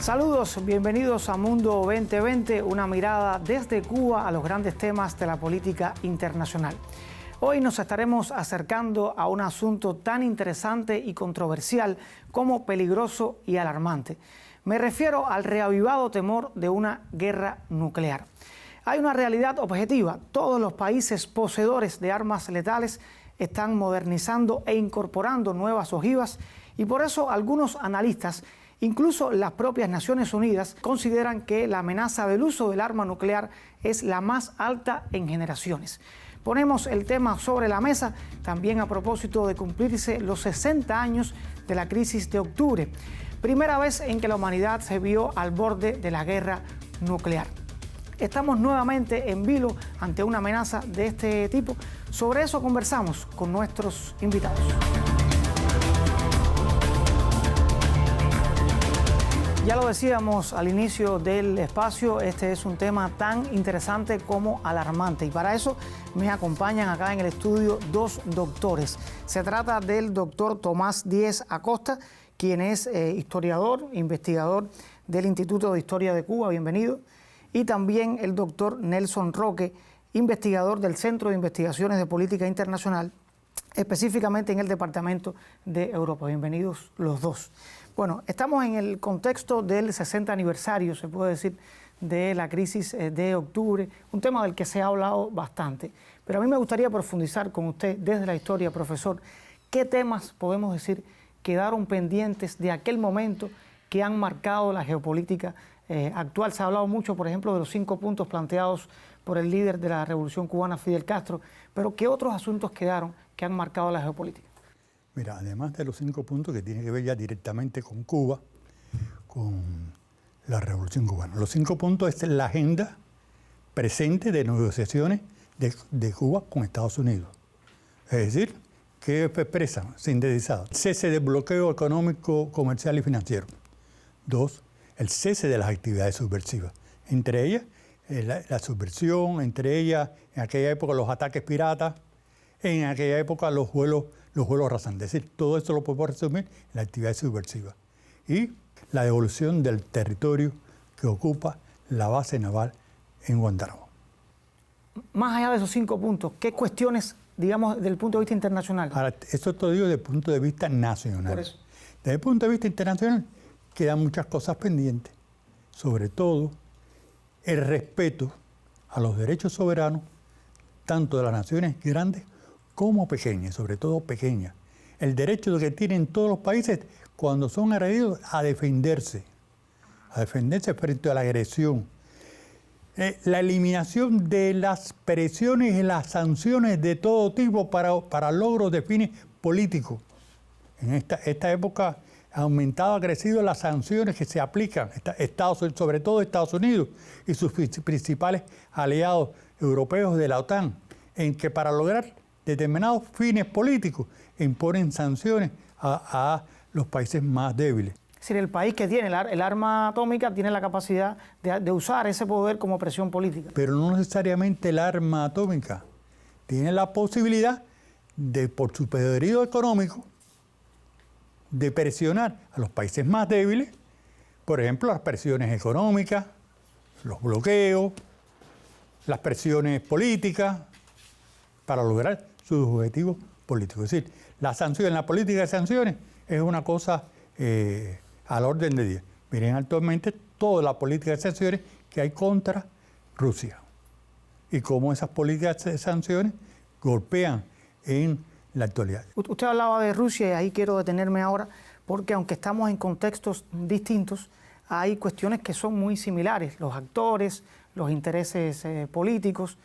Saludos, bienvenidos a Mundo 2020, una mirada desde Cuba a los grandes temas de la política internacional. Hoy nos estaremos acercando a un asunto tan interesante y controversial como peligroso y alarmante. Me refiero al reavivado temor de una guerra nuclear. Hay una realidad objetiva: todos los países poseedores de armas letales están modernizando e incorporando nuevas ojivas, y por eso algunos analistas, incluso las propias Naciones Unidas, consideran que la amenaza del uso del arma nuclear es la más alta en generaciones. Ponemos el tema sobre la mesa también a propósito de cumplirse los 60 años de la crisis de octubre, primera vez en que la humanidad se vio al borde de la guerra nuclear. Estamos nuevamente en vilo ante una amenaza de este tipo. Sobre eso conversamos con nuestros invitados. Ya lo decíamos al inicio del espacio, este es un tema tan interesante como alarmante, y para eso me acompañan acá en el estudio dos doctores. Se trata del doctor Tomás Díez Acosta, quien es historiador, investigador del Instituto de Historia de Cuba, bienvenido, y también el doctor Nelson Roque, investigador del Centro de Investigaciones de Política Internacional, específicamente en el Departamento de Europa. Bienvenidos los dos. Bueno, estamos en el contexto del 60 aniversario, se puede decir, de la crisis de octubre, un tema del que se ha hablado bastante. Pero a mí me gustaría profundizar con usted desde la historia, profesor. ¿Qué temas podemos decir quedaron pendientes de aquel momento que han marcado la geopolítica actual? Se ha hablado mucho, por ejemplo, de los 5 puntos planteados por el líder de la Revolución Cubana, Fidel Castro, pero ¿qué otros asuntos quedaron que han marcado la geopolítica? Mira, además de los 5 puntos que tienen que ver ya directamente con Cuba, con la Revolución Cubana. Los 5 puntos es la agenda presente de negociaciones de Cuba con Estados Unidos. Es decir, que expresa, sintetizado, cese del bloqueo económico, comercial y financiero. 2, el cese de las actividades subversivas. Entre ellas, la subversión, entre ellas, en aquella época, los ataques piratas, en aquella época, los vuelos rasantes. Es decir, todo esto lo podemos resumir en la actividad subversiva. Y la devolución del territorio que ocupa la base naval en Guantánamo. Más allá de esos 5 puntos, ¿qué cuestiones, digamos, desde el punto de vista internacional? Ahora, eso te lo digo desde el punto de vista nacional. Por eso. Desde el punto de vista internacional, quedan muchas cosas pendientes. Sobre todo, el respeto a los derechos soberanos, tanto de las naciones grandes como pequeñas, sobre todo pequeñas. El derecho que tienen todos los países cuando son agredidos a defenderse frente a la agresión. La eliminación de las presiones y las sanciones de todo tipo para logros de fines políticos. En esta época ha crecido las sanciones que se aplican, sobre todo Estados Unidos y sus principales aliados europeos de la OTAN, en que para lograr determinados fines políticos imponen sanciones a los países más débiles. Es decir, el país que tiene el arma atómica tiene la capacidad de usar ese poder como presión política. Pero no necesariamente el arma atómica. Tiene la posibilidad de, por su poderío económico, de presionar a los países más débiles, por ejemplo, las presiones económicas, los bloqueos, las presiones políticas, para lograr sus objetivos políticos. Es decir, la política de sanciones es una cosa al orden de día. Miren actualmente toda la política de sanciones que hay contra Rusia y cómo esas políticas de sanciones golpean en la actualidad. Usted hablaba de Rusia y ahí quiero detenerme ahora, porque aunque estamos en contextos distintos, hay cuestiones que son muy similares. Los actores, los intereses políticos.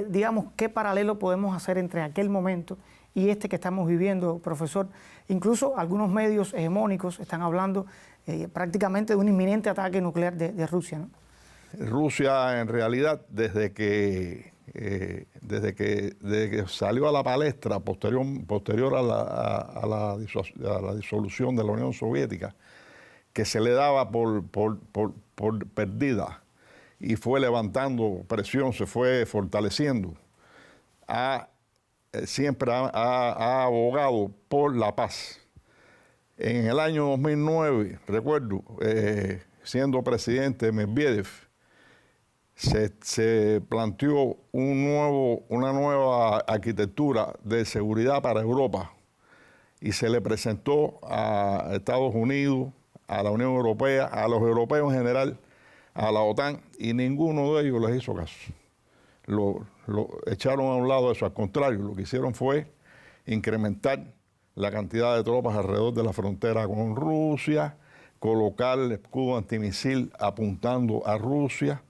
Digamos, ¿qué paralelo podemos hacer entre aquel momento y este que estamos viviendo, profesor? Incluso algunos medios hegemónicos están hablando prácticamente de un inminente ataque nuclear de Rusia, ¿no? Rusia, en realidad, desde que salió a la palestra posterior a la disolución de la Unión Soviética, que se le daba por perdida, y fue levantando presión, se fue fortaleciendo, siempre ha abogado por la paz. En el año 2009, recuerdo, siendo presidente Medvedev, se planteó una nueva arquitectura de seguridad para Europa y se le presentó a Estados Unidos, a la Unión Europea, a los europeos en general, a la OTAN, y ninguno de ellos les hizo caso. Lo echaron a un lado eso. Al contrario, lo que hicieron fue incrementar la cantidad de tropas alrededor de la frontera con Rusia, colocar el escudo antimisil apuntando a Rusia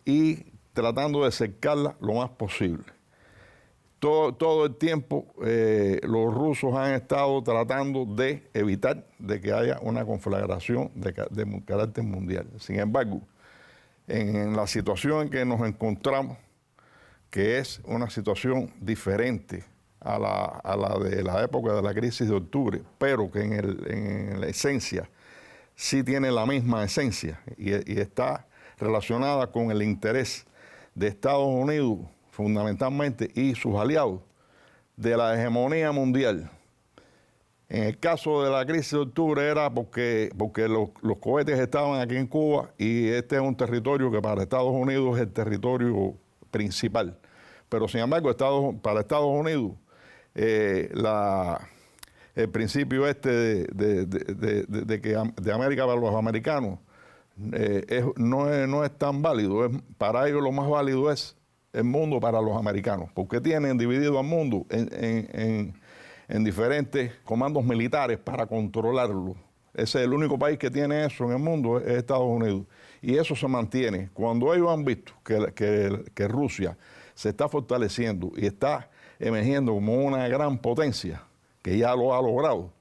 y tratando de cercarla lo más posible. Todo el tiempo los rusos han estado tratando de evitar de que haya una conflagración de carácter mundial. Sin embargo, en la situación en que nos encontramos, que es una situación diferente a la de la época de la crisis de octubre, pero que en la esencia sí tiene la misma esencia y está relacionada con el interés de Estados Unidos fundamentalmente y sus aliados de la hegemonía mundial. En el caso de la crisis de octubre era porque los cohetes estaban aquí en Cuba y este es un territorio que para Estados Unidos es el territorio principal. Pero sin embargo, para Estados Unidos, el principio de América para los americanos no es tan válido. Para ellos lo más válido es el mundo para los americanos, porque tienen dividido al mundo en diferentes comandos militares para controlarlo. Ese es el único país que tiene eso en el mundo, es Estados Unidos. Y eso se mantiene. Cuando ellos han visto que Rusia se está fortaleciendo y está emergiendo como una gran potencia, que ya lo ha logrado,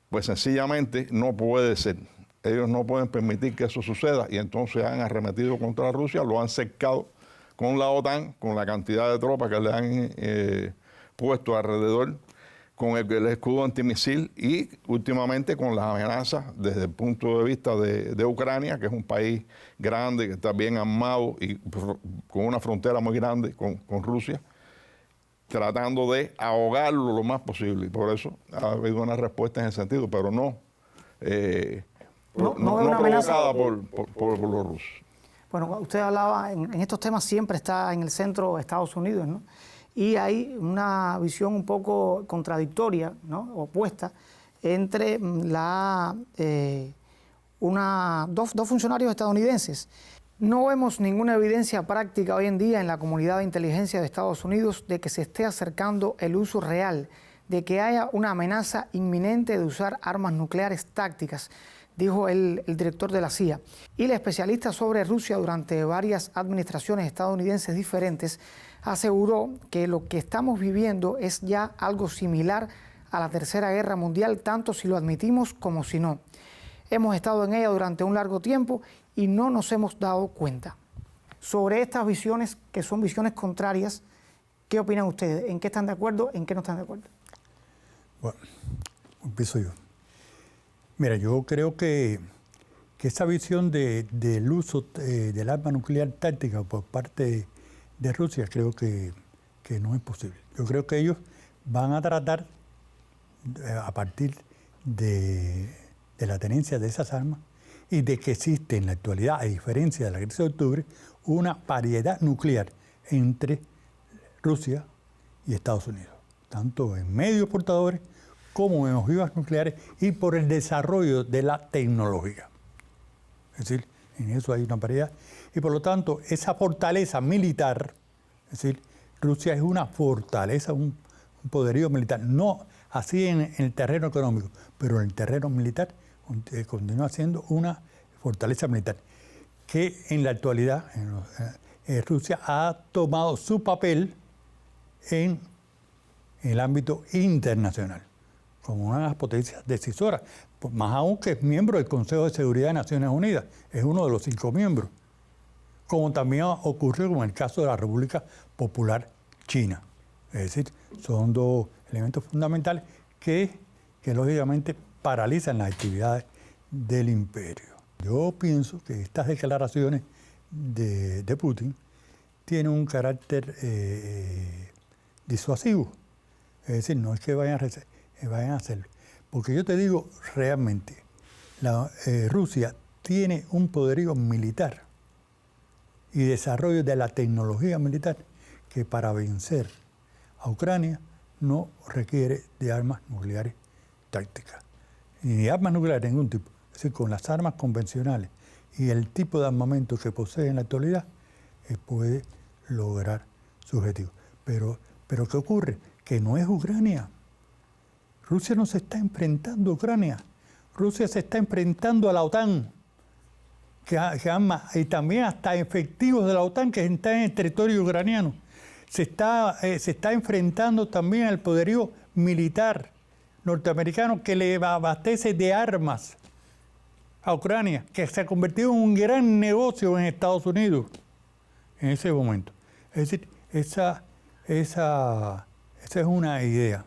pues sencillamente no puede ser. Ellos no pueden permitir que eso suceda y entonces han arremetido contra Rusia, lo han cercado con la OTAN, con la cantidad de tropas que le han puesto alrededor, con el escudo antimisil y últimamente con las amenazas desde el punto de vista de Ucrania, que es un país grande, que está bien armado y con una frontera muy grande con Rusia, tratando de ahogarlo lo más posible. Y por eso ha habido una respuesta en ese sentido, pero no provocada por los rusos. Bueno, usted hablaba, en estos temas siempre está en el centro de Estados Unidos, ¿no? Y hay una visión un poco contradictoria, ¿no? Opuesta, entre dos funcionarios estadounidenses. No vemos ninguna evidencia práctica hoy en día en la comunidad de inteligencia de Estados Unidos de que se esté acercando el uso real, de que haya una amenaza inminente de usar armas nucleares tácticas, dijo el director de la CIA. Y el especialista sobre Rusia durante varias administraciones estadounidenses diferentes aseguró que lo que estamos viviendo es ya algo similar a la Tercera Guerra Mundial, tanto si lo admitimos como si no. Hemos estado en ella durante un largo tiempo y no nos hemos dado cuenta. Sobre estas visiones, que son visiones contrarias, ¿qué opinan ustedes? ¿En qué están de acuerdo? ¿En qué no están de acuerdo? Bueno, empiezo yo. Mira, yo creo que esa visión del uso del arma nuclear táctica por parte de Rusia, creo que no es posible. Yo creo que ellos van a tratar, a partir de la tenencia de esas armas y de que existe en la actualidad, a diferencia de la crisis de octubre, una paridad nuclear entre Rusia y Estados Unidos, tanto en medios portadores como en ojivas nucleares y por el desarrollo de la tecnología. Es decir, en eso hay una paridad. Y por lo tanto, esa fortaleza militar, es decir, Rusia es una fortaleza, un poderío militar, no así en el terreno económico, pero en el terreno militar continúa siendo una fortaleza militar, que en la actualidad Rusia ha tomado su papel en el ámbito internacional, como una de las potencias decisoras, más aún que es miembro del Consejo de Seguridad de Naciones Unidas, es uno de los 5 miembros, como también ocurre con el caso de la República Popular China. Es decir, son dos elementos fundamentales que lógicamente paralizan las actividades del imperio. Yo pienso que estas declaraciones de Putin tienen un carácter disuasivo. Es decir, no es que vayan a hacerlo. Porque yo te digo, realmente, Rusia tiene un poderío militar y desarrollo de la tecnología militar que para vencer a Ucrania no requiere de armas nucleares tácticas, ni de armas nucleares de ningún tipo. Es decir, con las armas convencionales y el tipo de armamento que posee en la actualidad, puede lograr su objetivo. Pero ¿qué ocurre? Que no es Ucrania. Rusia no se está enfrentando a Ucrania. Rusia se está enfrentando a la OTAN, que arma, y también hasta efectivos de la OTAN que están en el territorio ucraniano. Se está enfrentando también al poderío militar norteamericano que le abastece de armas a Ucrania, que se ha convertido en un gran negocio en Estados Unidos en ese momento. Es decir, esa es una idea.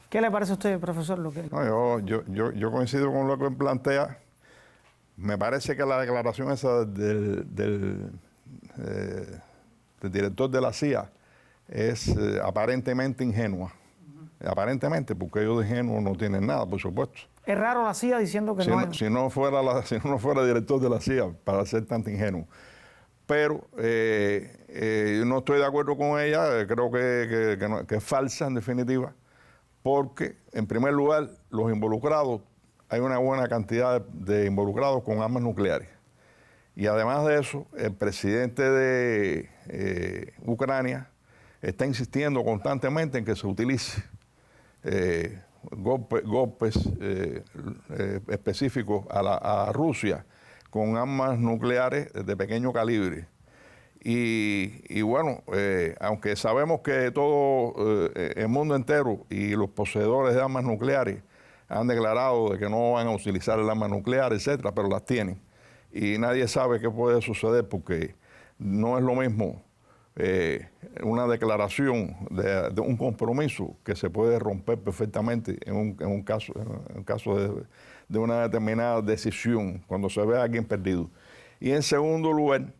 ¿Qué le parece a usted, profesor? No, yo coincido con lo que plantea. Me parece que la declaración esa del director de la CIA es aparentemente ingenua. Aparentemente, porque ellos de ingenuos no tienen nada, por supuesto. Es raro la CIA diciendo que si no fuera director de la CIA para ser tan ingenuo. Pero yo no estoy de acuerdo con ella, creo que es falsa en definitiva, porque en primer lugar los involucrados, hay una buena cantidad de involucrados con armas nucleares. Y además de eso, el presidente de Ucrania está insistiendo constantemente en que se utilice golpes específicos a Rusia con armas nucleares de pequeño calibre. Y bueno, aunque sabemos que todo el mundo entero y los poseedores de armas nucleares han declarado de que no van a utilizar el arma nuclear, etcétera, pero las tienen. Y nadie sabe qué puede suceder porque no es lo mismo una declaración de un compromiso que se puede romper perfectamente en un caso de una determinada decisión, cuando se ve a alguien perdido. Y en segundo lugar,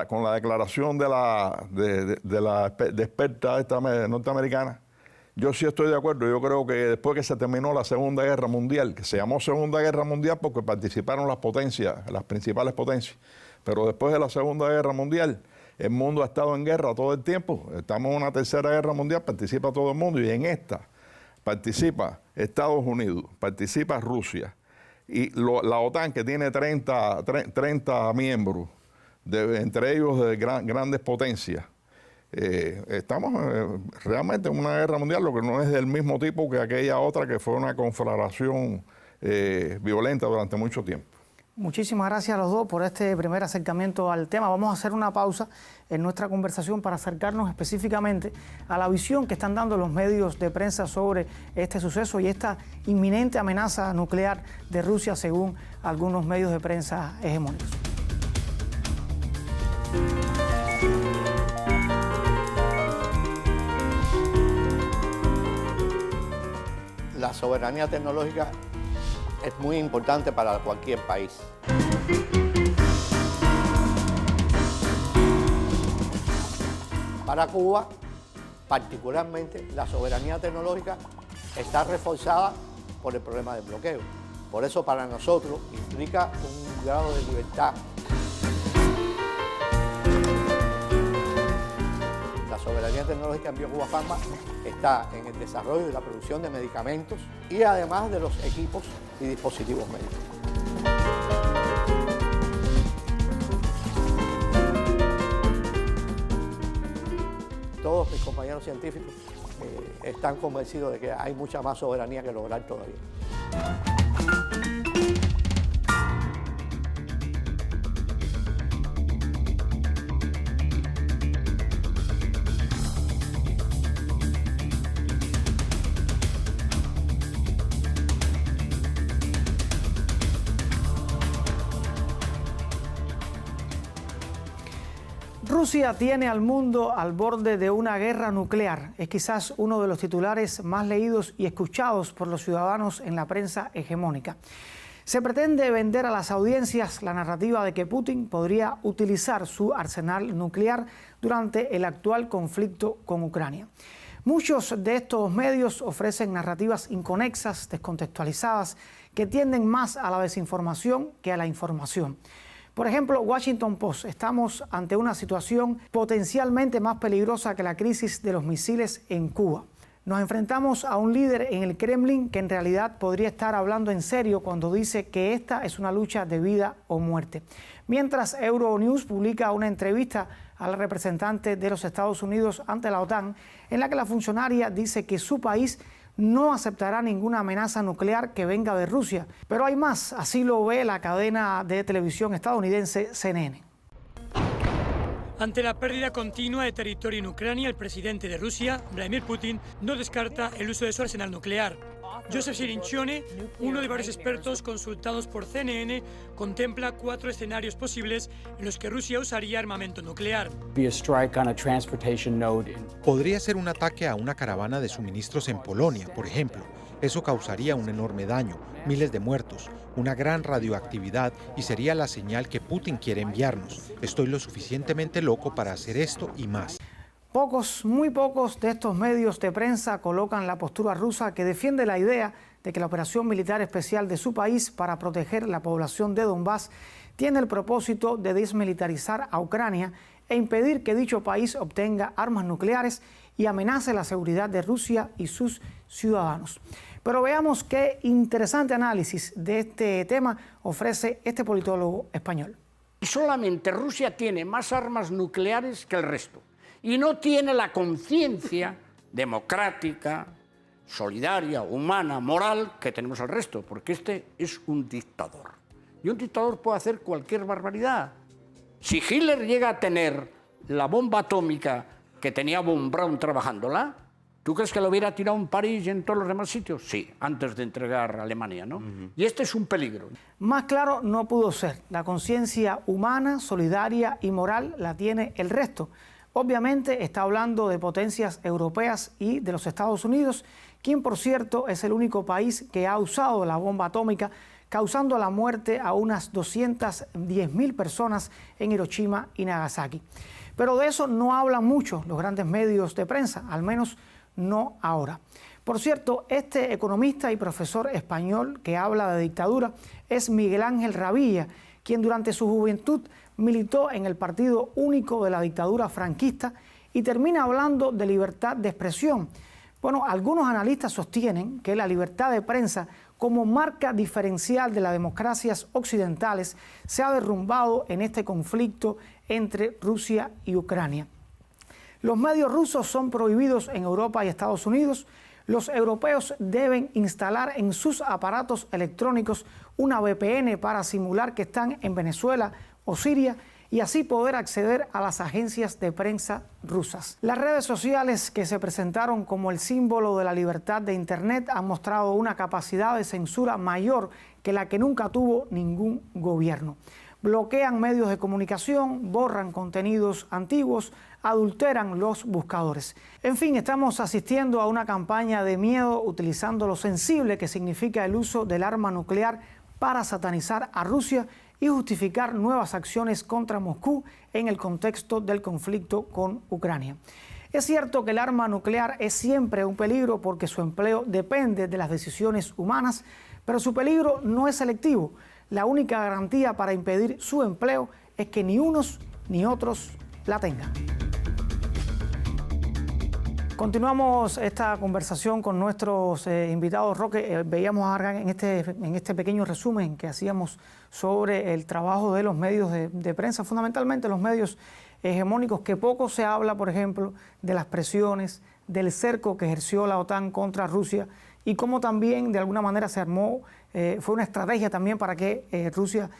con la declaración de la experta esta norteamericana, yo sí estoy de acuerdo. Yo creo que después que se terminó la Segunda Guerra Mundial, que se llamó Segunda Guerra Mundial porque participaron las potencias, las principales potencias, pero después de la Segunda Guerra Mundial, el mundo ha estado en guerra todo el tiempo. Estamos en una Tercera Guerra Mundial, participa todo el mundo, y en esta participa Estados Unidos, participa Rusia, y la OTAN, que tiene 30 miembros, entre ellos de grandes potencias. Estamos realmente en una guerra mundial, lo que no es del mismo tipo que aquella otra que fue una conflagración violenta durante mucho tiempo. Muchísimas gracias a los dos por este primer acercamiento al tema. Vamos a hacer una pausa en nuestra conversación para acercarnos específicamente a la visión que están dando los medios de prensa sobre este suceso y esta inminente amenaza nuclear de Rusia, según algunos medios de prensa hegemónicos. La soberanía tecnológica es muy importante para cualquier país. Para Cuba, particularmente, la soberanía tecnológica está reforzada por el problema del bloqueo. Por eso, para nosotros, implica un grado de libertad. La soberanía tecnológica en Biocuba Pharma está en el desarrollo y la producción de medicamentos y además de los equipos y dispositivos médicos. Todos mis compañeros científicos están convencidos de que hay mucha más soberanía que lograr todavía. Rusia tiene al mundo al borde de una guerra nuclear. Es quizás uno de los titulares más leídos y escuchados por los ciudadanos en la prensa hegemónica. Se pretende vender a las audiencias la narrativa de que Putin podría utilizar su arsenal nuclear durante el actual conflicto con Ucrania. Muchos de estos medios ofrecen narrativas inconexas, descontextualizadas, que tienden más a la desinformación que a la información. Por ejemplo, Washington Post: estamos ante una situación potencialmente más peligrosa que la crisis de los misiles en Cuba. Nos enfrentamos a un líder en el Kremlin que en realidad podría estar hablando en serio cuando dice que esta es una lucha de vida o muerte. Mientras Euronews publica una entrevista a la representante de los Estados Unidos ante la OTAN, en la que la funcionaria dice que su país no aceptará ninguna amenaza nuclear que venga de Rusia. Pero hay más, así lo ve la cadena de televisión estadounidense CNN. Ante la pérdida continua de territorio en Ucrania, el presidente de Rusia, Vladimir Putin, no descarta el uso de su arsenal nuclear. Joseph Cirincione, uno de varios expertos consultados por CNN, contempla 4 escenarios posibles en los que Rusia usaría armamento nuclear. Podría ser un ataque a una caravana de suministros en Polonia, por ejemplo. Eso causaría un enorme daño, miles de muertos, una gran radioactividad y sería la señal que Putin quiere enviarnos. Estoy lo suficientemente loco para hacer esto y más. Pocos, muy pocos de estos medios de prensa colocan la postura rusa que defiende la idea de que la operación militar especial de su país para proteger la población de Donbass tiene el propósito de desmilitarizar a Ucrania e impedir que dicho país obtenga armas nucleares y amenace la seguridad de Rusia y sus ciudadanos. Pero veamos qué interesante análisis de este tema ofrece este politólogo español. Solamente Rusia tiene más armas nucleares que el resto y no tiene la conciencia democrática, solidaria, humana, moral que tenemos el resto, porque este es un dictador. Y un dictador puede hacer cualquier barbaridad. Si Hitler llega a tener la bomba atómica que tenía von Braun trabajándola, ¿tú crees que lo hubiera tirado en París y en todos los demás sitios? Sí, antes de entregar a Alemania, ¿no? Y este es un peligro. Más claro no pudo ser. La conciencia humana, solidaria y moral la tiene el resto. Obviamente está hablando de potencias europeas y de los Estados Unidos, quien por cierto es el único país que ha usado la bomba atómica, causando la muerte a unas 210.000 personas en Hiroshima y Nagasaki. Pero de eso no hablan mucho los grandes medios de prensa, al menos no ahora. Por cierto, este economista y profesor español que habla de dictadura es Miguel Ángel Ravilla, quien durante su juventud militó en el partido único de la dictadura franquista y termina hablando de libertad de expresión. Bueno, algunos analistas sostienen que la libertad de prensa, como marca diferencial de las democracias occidentales, se ha derrumbado en este conflicto entre Rusia y Ucrania. Los medios rusos son prohibidos en Europa y Estados Unidos. Los europeos deben instalar en sus aparatos electrónicos una VPN para simular que están en Venezuela o Siria y así poder acceder a las agencias de prensa rusas. Las redes sociales, que se presentaron como el símbolo de la libertad de Internet, han mostrado una capacidad de censura mayor que la que nunca tuvo ningún gobierno. Bloquean medios de comunicación, borran contenidos antiguos, adulteran los buscadores. En fin, estamos asistiendo a una campaña de miedo utilizando lo sensible que significa el uso del arma nuclear para satanizar a Rusia y justificar nuevas acciones contra Moscú en el contexto del conflicto con Ucrania. Es cierto que el arma nuclear es siempre un peligro porque su empleo depende de las decisiones humanas, pero su peligro no es selectivo. La única garantía para impedir su empleo es que ni unos ni otros la tengan. Continuamos esta conversación con nuestros invitados. Roque, veíamos ahora en este pequeño resumen que hacíamos sobre el trabajo de los medios de prensa, fundamentalmente los medios hegemónicos, que poco se habla, por ejemplo, de las presiones, del cerco que ejerció la OTAN contra Rusia y cómo también de alguna manera se armó, fue una estrategia también para que Rusia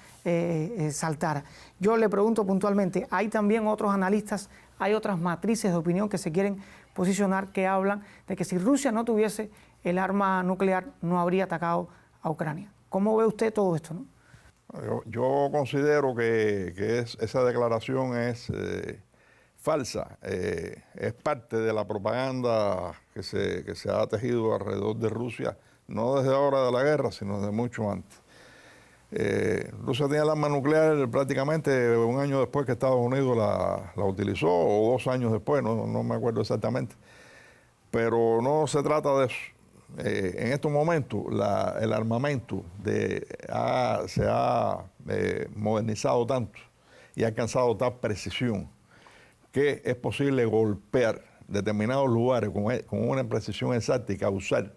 saltara. Yo le pregunto puntualmente, ¿hay también otros analistas, hay otras matrices de opinión que se quieren posicionar, que hablan de que si Rusia no tuviese el arma nuclear no habría atacado a Ucrania? ¿Cómo ve usted todo esto, no? Yo considero que esa declaración es falsa. Es parte de la propaganda que se ha tejido alrededor de Rusia, no desde ahora de la guerra, sino desde mucho antes. Rusia tenía el arma nuclear prácticamente un año después que Estados Unidos la utilizó, o 2 años después, no me acuerdo exactamente. Pero no se trata de eso. en estos momentos el armamento se ha modernizado tanto y ha alcanzado tal precisión que es posible golpear determinados lugares con una precisión exacta y causar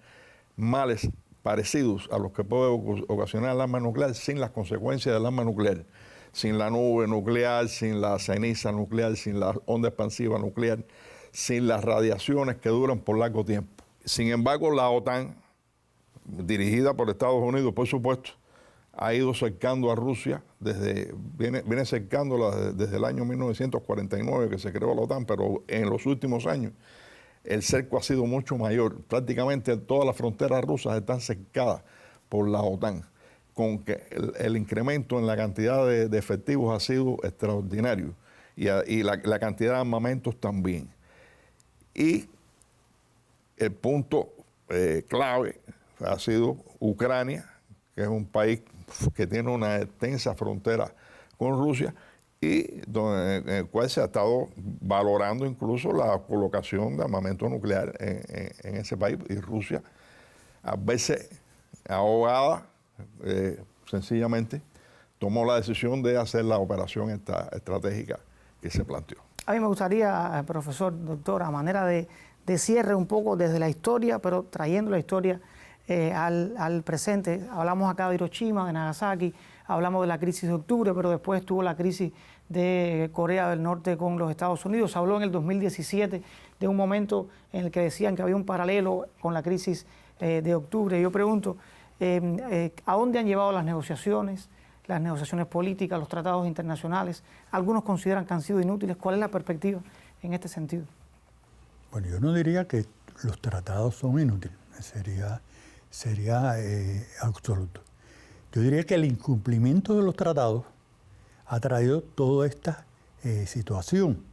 males parecidos a los que puede ocasionar el arma nuclear sin las consecuencias del arma nuclear, sin la nube nuclear, sin la ceniza nuclear, sin la onda expansiva nuclear, sin las radiaciones que duran por largo tiempo. Sin embargo, la OTAN, dirigida por Estados Unidos, por supuesto, ha ido cercando a Rusia, viene cercándola desde el año 1949 que se creó la OTAN, pero en los últimos años el cerco ha sido mucho mayor. Prácticamente todas las fronteras rusas están cercadas por la OTAN, con que el incremento en la cantidad de efectivos ha sido extraordinario y la cantidad de armamentos también. Y el punto clave ha sido Ucrania, que es un país que tiene una extensa frontera con Rusia y en el cual se ha estado valorando incluso la colocación de armamento nuclear en ese país. Y Rusia, a veces ahogada, sencillamente tomó la decisión de hacer la operación estratégica que se planteó. A mí me gustaría, profesor, doctor, a manera de cierre un poco desde la historia, pero trayendo la historia al presente. Hablamos acá de Hiroshima, de Nagasaki, hablamos de la crisis de octubre, pero después tuvo la crisis de Corea del Norte con los Estados Unidos. Se habló en el 2017 de un momento en el que decían que había un paralelo con la crisis de octubre. Yo pregunto, ¿a dónde han llevado las negociaciones políticas, los tratados internacionales? Algunos consideran que han sido inútiles. ¿Cuál es la perspectiva en este sentido? Bueno, yo no diría que los tratados son inútiles, sería absoluto. Yo diría que el incumplimiento de los tratados ha traído toda esta situación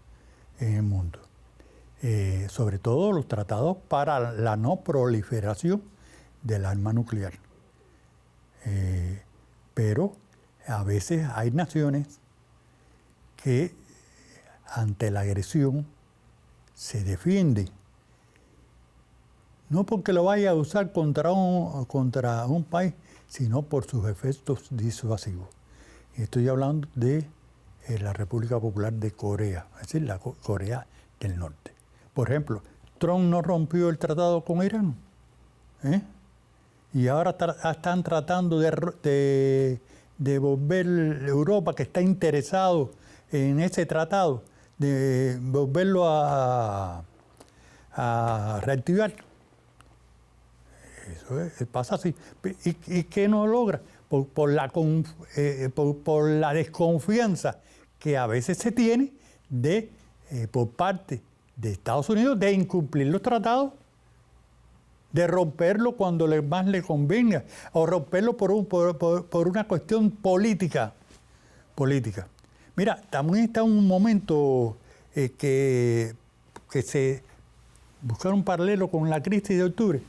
en el mundo. Sobre todo los tratados para la no proliferación del arma nuclear. Pero a veces hay naciones que ante la agresión se defienden. No porque lo vaya a usar contra un país, sino por sus efectos disuasivos. Y estoy hablando de la República Popular de Corea, es decir, la Corea del Norte. Por ejemplo, Trump no rompió el tratado con Irán, y ahora están tratando de volver Europa, que está interesado en ese tratado, de volverlo a reactivar. Eso pasa así. ¿Y qué no logra? Por la desconfianza que a veces se tiene por parte de Estados Unidos de incumplir los tratados, de romperlo cuando más le convenga, o romperlo por una cuestión política. Mira, también está un momento que se buscar un paralelo con la crisis de octubre.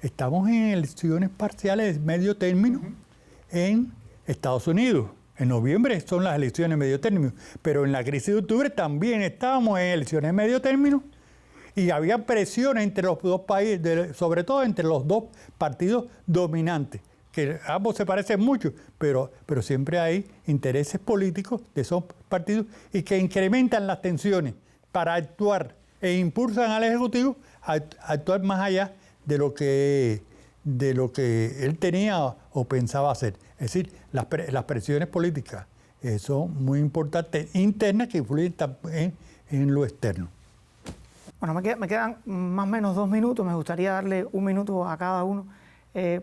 Estamos en elecciones parciales de medio término en Estados Unidos. En noviembre son las elecciones de medio término, pero en la crisis de octubre también estábamos en elecciones de medio término y había presión entre los dos países, sobre todo entre los dos partidos dominantes, que ambos se parecen mucho, pero siempre hay intereses políticos de esos partidos y que incrementan las tensiones para actuar e impulsan al Ejecutivo a actuar más allá de lo que él tenía o pensaba hacer. Es decir, las presiones políticas son muy importantes, internas, que influyen también en lo externo. Bueno, me quedan más o menos 2 minutos, me gustaría darle 1 minuto a cada uno.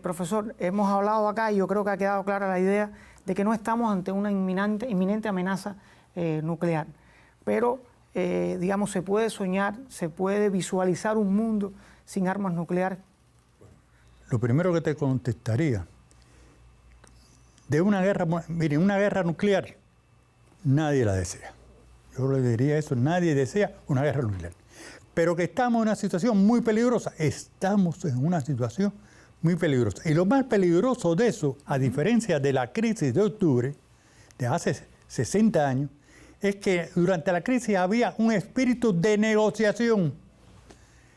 Profesor, hemos hablado acá y yo creo que ha quedado clara la idea de que no estamos ante una inminente amenaza nuclear, pero digamos, se puede soñar, se puede visualizar un mundo sin armas nucleares. Lo primero que te contestaría, de una guerra nuclear, nadie la desea. Yo le diría eso, nadie desea una guerra nuclear. Pero que estamos en una situación muy peligrosa, estamos en una situación muy peligrosa. Y lo más peligroso de eso, a diferencia de la crisis de octubre, de hace 60 años, es que durante la crisis había un espíritu de negociación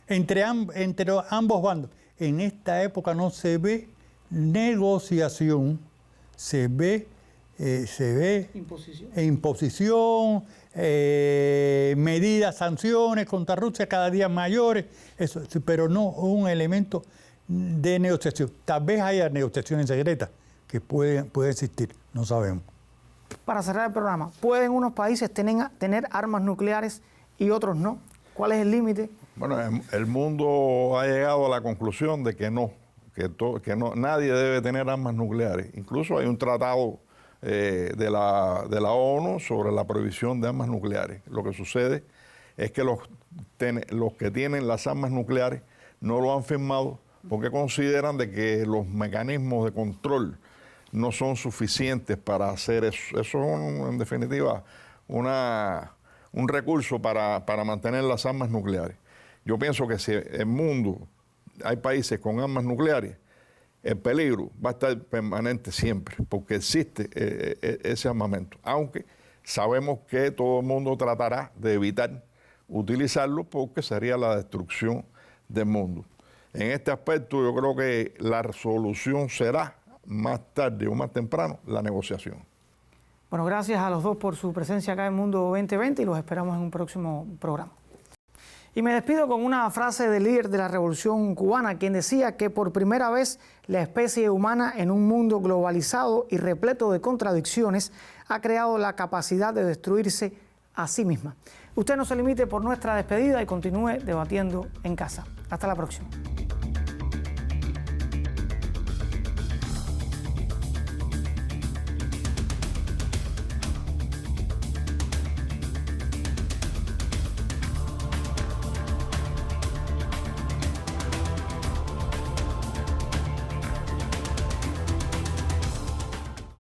entre ambos bandos. en esta época no se ve negociación, se ve imposición, medidas, sanciones contra Rusia cada día mayores, eso, pero no un elemento de negociación. Tal vez haya negociaciones secretas que pueden existir, no sabemos. Para cerrar el programa, ¿pueden unos países tener armas nucleares y otros no? ¿Cuál es el límite? Bueno, el mundo ha llegado a la conclusión de que no, nadie debe tener armas nucleares. Incluso hay un tratado de la ONU sobre la prohibición de armas nucleares. Lo que sucede es que los que tienen las armas nucleares no lo han firmado porque consideran de que los mecanismos de control no son suficientes para hacer eso. Eso es, en definitiva, un recurso para mantener las armas nucleares. Yo pienso que si en el mundo hay países con armas nucleares, el peligro va a estar permanente siempre, porque existe ese armamento. Aunque sabemos que todo el mundo tratará de evitar utilizarlo porque sería la destrucción del mundo. En este aspecto yo creo que la solución será más tarde o más temprano la negociación. Bueno, gracias a los dos por su presencia acá en Mundo 2020 y los esperamos en un próximo programa. Y me despido con una frase del líder de la Revolución Cubana, quien decía que por primera vez la especie humana en un mundo globalizado y repleto de contradicciones ha creado la capacidad de destruirse a sí misma. Usted no se limite por nuestra despedida y continúe debatiendo en casa. Hasta la próxima.